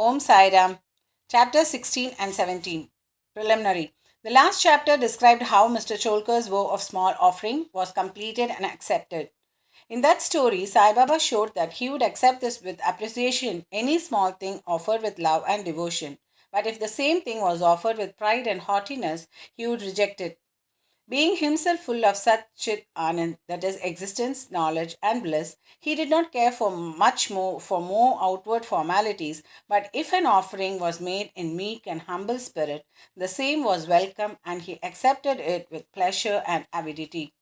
Om Sai Ram. Chapter 16 and 17. Preliminary. The last chapter described how Mr. Cholker's vow of small offering was completed and accepted. In that story, Sai Baba showed that he would accept this with appreciation, any small thing offered with love and devotion. But if the same thing was offered with pride and haughtiness, he would reject it. Being himself full of Sat Chit Anand, that is existence, knowledge, and bliss, he did not care for much more for more outward formalities, but if an offering was made in meek and humble spirit, the same was welcome and he accepted it with pleasure and avidity.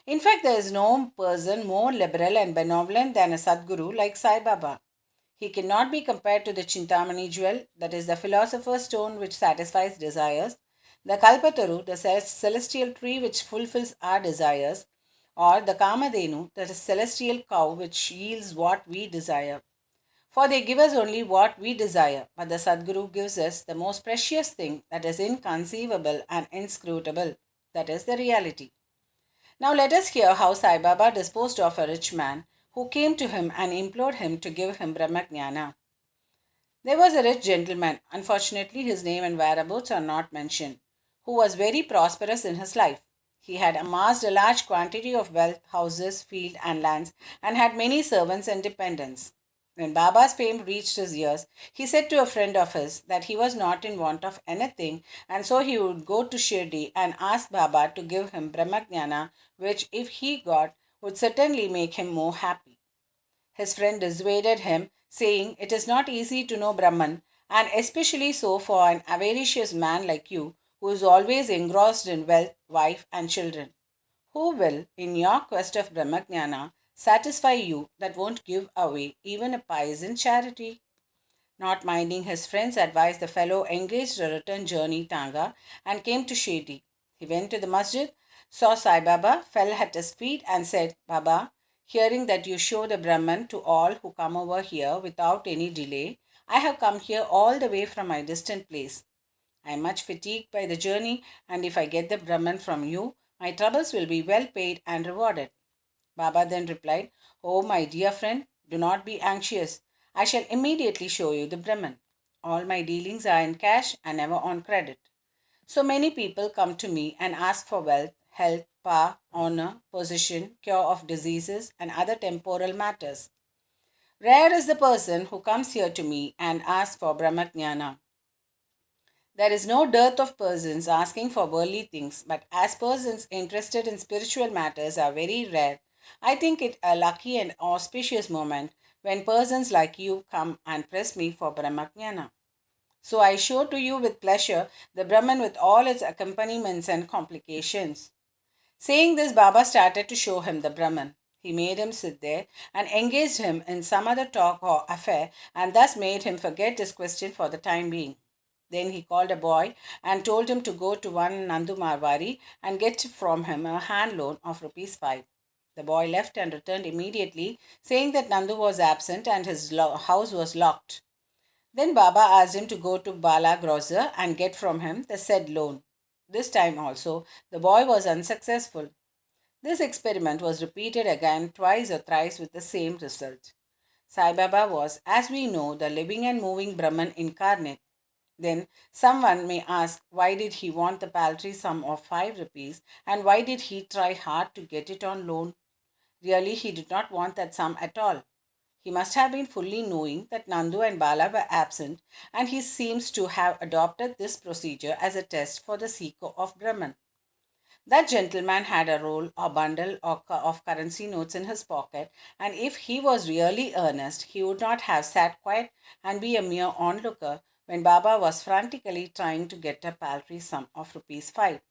In fact, there is no person more liberal and benevolent than a Sadguru like Sai Baba. He cannot be compared to the Chintamani jewel, that is the philosopher's stone which satisfies desires, the Kalpataru, the celestial tree which fulfills our desires, or the Kamadhenu, that is celestial cow which yields what we desire. For they give us only what we desire, but the Sadguru gives us the most precious thing that is inconceivable and inscrutable, that is the reality. Now let us hear how Sai Baba disposed of a rich man who came to him and implored him to give him Brahmajnana. There was a rich gentleman, unfortunately his name and whereabouts are not mentioned, who was very prosperous in his life. He had amassed a large quantity of wealth, houses, fields, and lands, and had many servants and dependents. When Baba's fame reached his ears, he said to a friend of his that he was not in want of anything, and so he would go to Shirdi and ask Baba to give him Brahmajnana, which, if he got, would certainly make him more happy. His friend dissuaded him, saying, "It is not easy to know Brahman, and especially so for an avaricious man like you, who is always engrossed in wealth, wife, and children. Who will, in your quest of Brahmajnana, satisfy you that won't give away even a pice in charity?" Not minding his friend's advice, the fellow engaged a return journey tanga and came to Shirdi. He went to the masjid, saw Sai Baba, fell at his feet, and said, "Baba, hearing that you show the Brahman to all who come over here without any delay, I have come here all the way from my distant place. I am much fatigued by the journey, and if I get the Brahman from you, my troubles will be well paid and rewarded." Baba then replied, "Oh, my dear friend, do not be anxious. I shall immediately show you the Brahman. All my dealings are in cash and never on credit. So many people come to me and ask for wealth, health, power, honor, position, cure of diseases, and other temporal matters. Rare is the person who comes here to me and asks for Brahmajnana. There is no dearth of persons asking for worldly things, but as persons interested in spiritual matters are very rare, I think it a lucky and auspicious moment when persons like you come and press me for Brahmajnana. So I show to you with pleasure the Brahman with all its accompaniments and complications." Saying this, Baba started to show him the Brahman. He made him sit there and engaged him in some other talk or affair, and thus made him forget his question for the time being. Then he called a boy and told him to go to one Nandu Marwari and get from him a hand loan of rupees 5. The boy left and returned immediately, saying that Nandu was absent and his house was locked. Then Baba asked him to go to Bala Grocer and get from him the said loan. This time also the boy was unsuccessful. This experiment was repeated again twice or thrice with the same result. Sai Baba was, as we know, the living and moving Brahman incarnate. Then someone may ask, why did he want the paltry sum of 5 rupees and why did he try hard to get it on loan? Really, he did not want that sum at all. He must have been fully knowing that Nandu and Bala were absent, and he seems to have adopted this procedure as a test for the seeker of Brahman. That gentleman had a roll or bundle of currency notes in his pocket, and if he was really earnest, he would not have sat quiet and be a mere onlooker when Baba was frantically trying to get a paltry sum of rupees 5.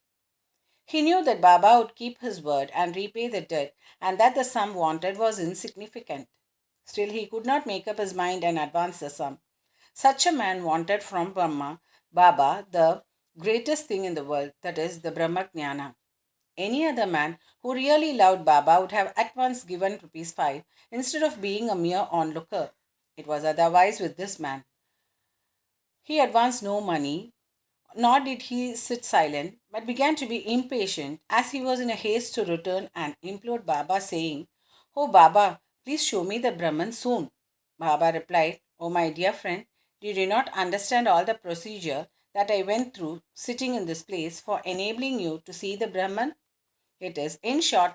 He knew that Baba would keep his word and repay the debt, and that the sum wanted was insignificant. Still, he could not make up his mind and advance the sum. Such a man wanted from Baba the greatest thing in the world, that is, the Brahmajnana. Any other man who really loved Baba would have at once given rupees 5 instead of being a mere onlooker. It was otherwise with this man. He advanced no money, nor did he sit silent, but began to be impatient as he was in a haste to return and implored Baba, saying, "Oh Baba, please show me the Brahman soon." Baba replied, "Oh my dear friend, You do not understand all the procedure that I went through sitting in this place for enabling you to see the Brahman. It is in short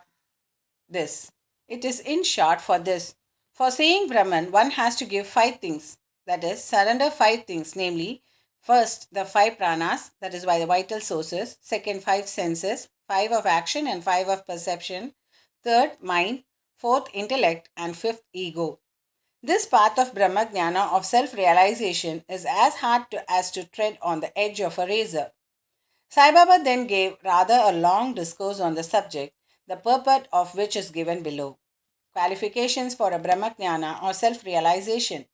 this. It is in short for this. For seeing Brahman, one has to give five things. That is, surrender five things, namely, first, the five pranas, that is by the vital sources. Second, five senses, five of action and five of perception. Third, mind. Fourth, intellect. And fifth, ego. This path of Brahma Jnana of self realization is as hard as to tread on the edge of a razor. Sai Baba then gave rather a long discourse on the subject, the purport of which is given below. Qualifications for a Brahmajnana or self realization.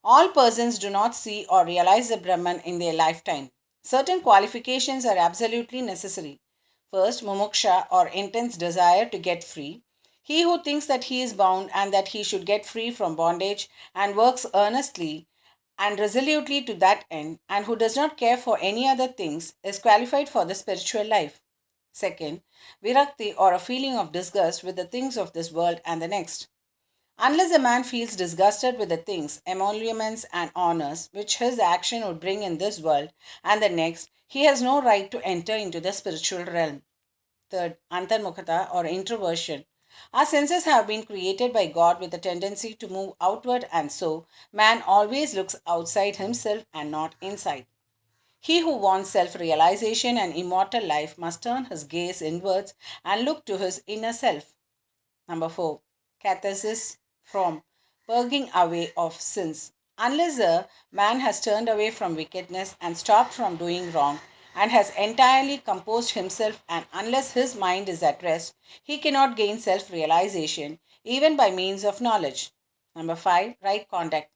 All persons do not see or realize the Brahman in their lifetime. Certain qualifications are absolutely necessary. First, mumuksha or intense desire to get free. He who thinks that he is bound and that he should get free from bondage and works earnestly and resolutely to that end, and who does not care for any other things, is qualified for the spiritual life. Second, virakti or a feeling of disgust with the things of this world and the next. Unless a man feels disgusted with the things, emoluments, and honors which his action would bring in this world and the next, he has no right to enter into the spiritual realm. Third, antarmukhata or introversion. Our senses have been created by God with a tendency to move outward, and so man always looks outside himself and not inside. He who wants self realization and immortal life must turn his gaze inwards and look to his inner self. Number 4. Catharsis from purging away of sins. Unless a man has turned away from wickedness and stopped from doing wrong and has entirely composed himself, and unless his mind is at rest, he cannot gain self realization even by means of knowledge. Number 5. Right conduct.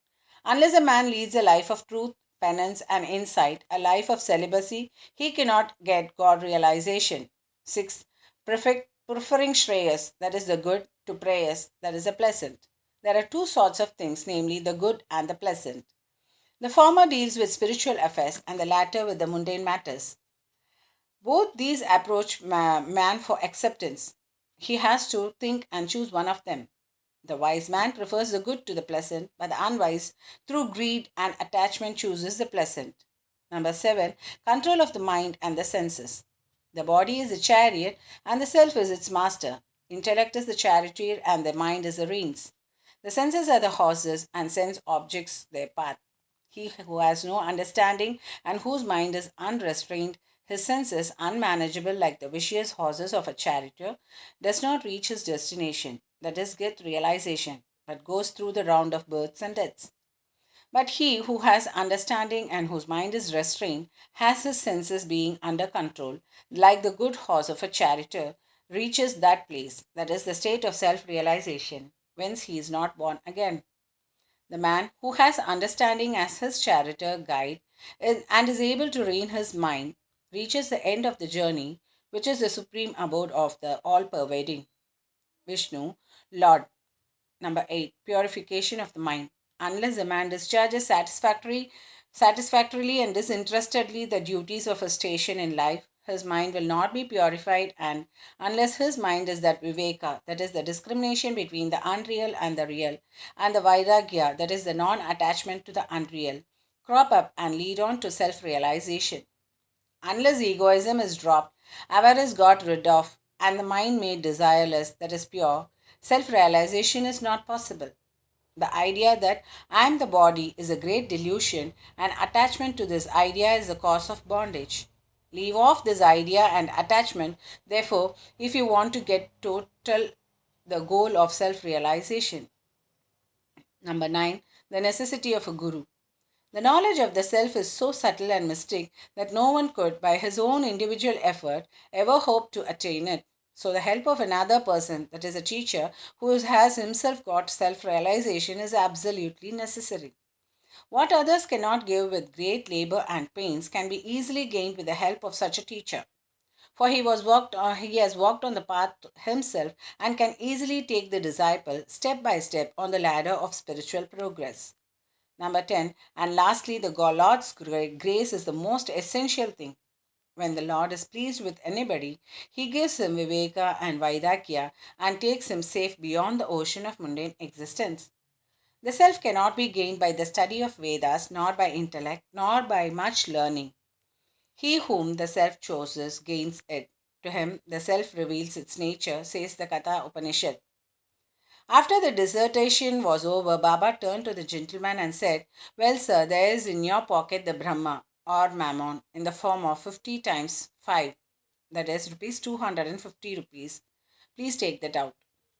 Unless a man leads a life of truth, penance, and insight, a life of celibacy, he cannot get God realization. 6. Preferring Shreyas, that is the good, to Preyas, that is the pleasant. There are two sorts of things, namely the good and the pleasant. The former deals with spiritual affairs and the latter with the mundane matters. Both these approach man for acceptance. He has to think and choose one of them. The wise man prefers the good to the pleasant, but the unwise, through greed and attachment, chooses the pleasant. Number 7. Control of the mind and the senses. The body is a chariot and the self is its master. Intellect is the charioteer and the mind is the reins. The senses are the horses and sense objects their path. He who has no understanding and whose mind is unrestrained, his senses unmanageable like the vicious horses of a charioteer, does not reach his destination, that is, get realization, but goes through the round of births and deaths. But he who has understanding and whose mind is restrained has his senses being under control, like the good horse of a charioteer, reaches that place, that is, the state of self realization, whence he is not born again. The man who has understanding as his charioteer guide and is able to rein his mind reaches the end of the journey, which is the supreme abode of the all pervading Vishnu, Lord. Number 8. Purification of the mind. Unless a man discharges satisfactorily and disinterestedly the duties of a station in life, his mind will not be purified, and unless his mind is that viveka, that is the discrimination between the unreal and the real, and the vairagya, that is the non attachment to the unreal, crop up and lead on to self realization. Unless egoism is dropped, avarice got rid of, and the mind made desireless, that is pure, self realization is not possible. The idea that I am the body is a great delusion, and attachment to this idea is the cause of bondage. Leave off this idea and attachment, therefore, if you want to get total the goal of self realization. Number 9. The necessity of a guru. The knowledge of the self is so subtle and mystic that no one could, by his own individual effort, ever hope to attain it. So, the help of another person, that is, a teacher, who has himself got self realization, is absolutely necessary. What others cannot give with great labor and pains can be easily gained with the help of such a teacher. For he has walked on the path himself and can easily take the disciple step by step on the ladder of spiritual progress. Number 10, and lastly, the Lord's grace is the most essential thing. When the Lord is pleased with anybody, he gives him viveka and vaidakya and takes him safe beyond the ocean of mundane existence. The self cannot be gained by the study of Vedas, nor by intellect, nor by much learning. He whom the self chooses gains it. To him, the self reveals its nature, says the Katha Upanishad. After the dissertation was over, Baba turned to the gentleman and said, "Well, sir, there is in your pocket the Brahma or Mammon in the form of 50 times 5, that is rupees 250 rupees. Please take that out."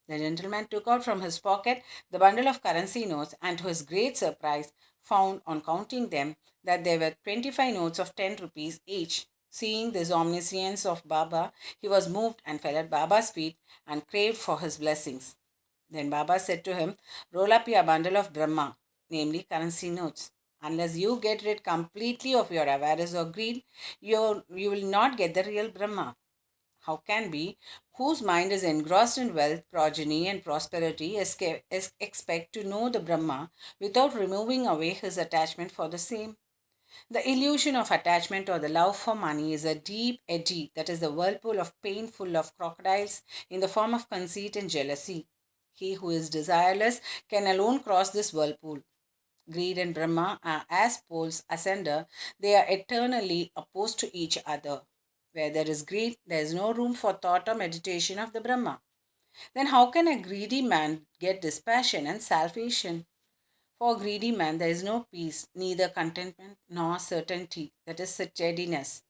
The gentleman took out from his pocket the bundle of currency notes and, to his great surprise, found on counting them that there were 25 notes of 10 rupees each. Seeing this omniscience of Baba, he was moved and fell at Baba's feet and craved for his blessings. Then Baba said to him, "Roll up your bundle of Brahma, namely currency notes. Unless you get rid completely of your avarice or greed, you will not get the real Brahma. How can we, whose mind is engrossed in wealth, progeny, and prosperity, expect to know the Brahma without removing away his attachment for the same? The illusion of attachment or the love for money is a deep eddy that is the whirlpool of pain full of crocodiles in the form of conceit and jealousy. He who is desireless can alone cross this whirlpool. Greed and Brahma are as poles asunder, they are eternally opposed to each other. Where there is greed, there is no room for thought or meditation of the Brahma. Then how can a greedy man get dispassion and salvation? For a greedy man, there is no peace, neither contentment nor certainty, that is steadiness.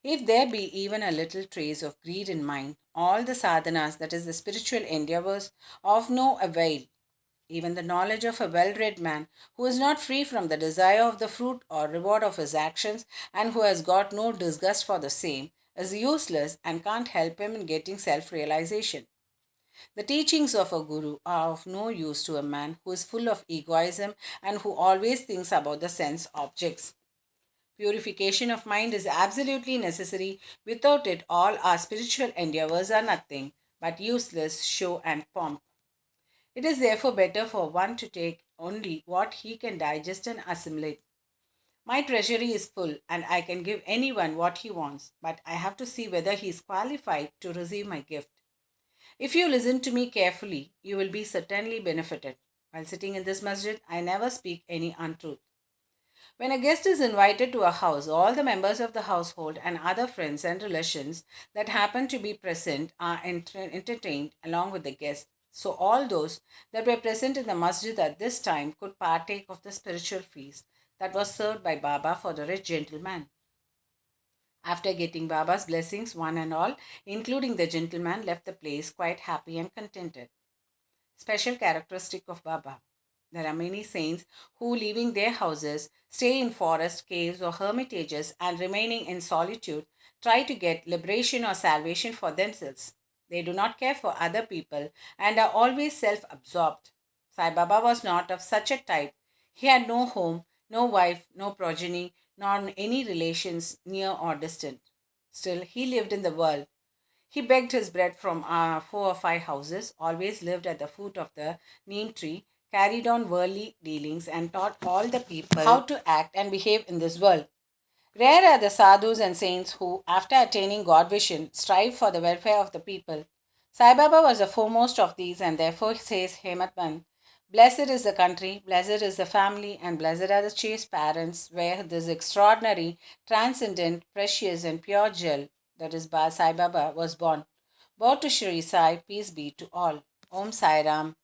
If there be even a little trace of greed in mind, all the sadhanas, that is the spiritual endeavors, of no avail. Even the knowledge of a well read man who is not free from the desire of the fruit or reward of his actions and who has got no disgust for the same is useless and can't help him in getting self realization. The teachings of a guru are of no use to a man who is full of egoism and who always thinks about the sense objects. Purification of mind is absolutely necessary. Without it, all our spiritual endeavors are nothing but useless show and pomp. It is therefore better for one to take only what he can digest and assimilate. My treasury is full and I can give anyone what he wants, but I have to see whether he is qualified to receive my gift. If you listen to me carefully, you will be certainly benefited. While sitting in this masjid, I never speak any untruth. When a guest is invited to a house, all the members of the household and other friends and relations that happen to be present are entertained along with the guest. So, all those that were present in the masjid at this time could partake of the spiritual feast that was served by Baba for the rich gentleman. After getting Baba's blessings, one and all, including the gentleman, left the place quite happy and contented. Special characteristic of Baba. There are many saints who, leaving their houses, stay in forests, caves, or hermitages and remaining in solitude, try to get liberation or salvation for themselves. They do not care for other people and are always self absorbed. Sai Baba was not of such a type. He had no home, no wife, no progeny, nor any relations near or distant. Still, he lived in the world. He begged his bread from 4 or 5 houses, always lived at the foot of the neem tree, carried on worldly dealings, and taught all the people how to act and behave in this world. Rare are the sadhus and saints who, after attaining God vision, strive for the welfare of the people. Sai Baba was the foremost of these, and therefore says Hematban, "Blessed is the country, blessed is the family, and blessed are the chaste parents, where this extraordinary, transcendent, precious, and pure gem, that is Sai Baba, was born. Bow to Shri Sai, peace be to all. Om Sai Ram."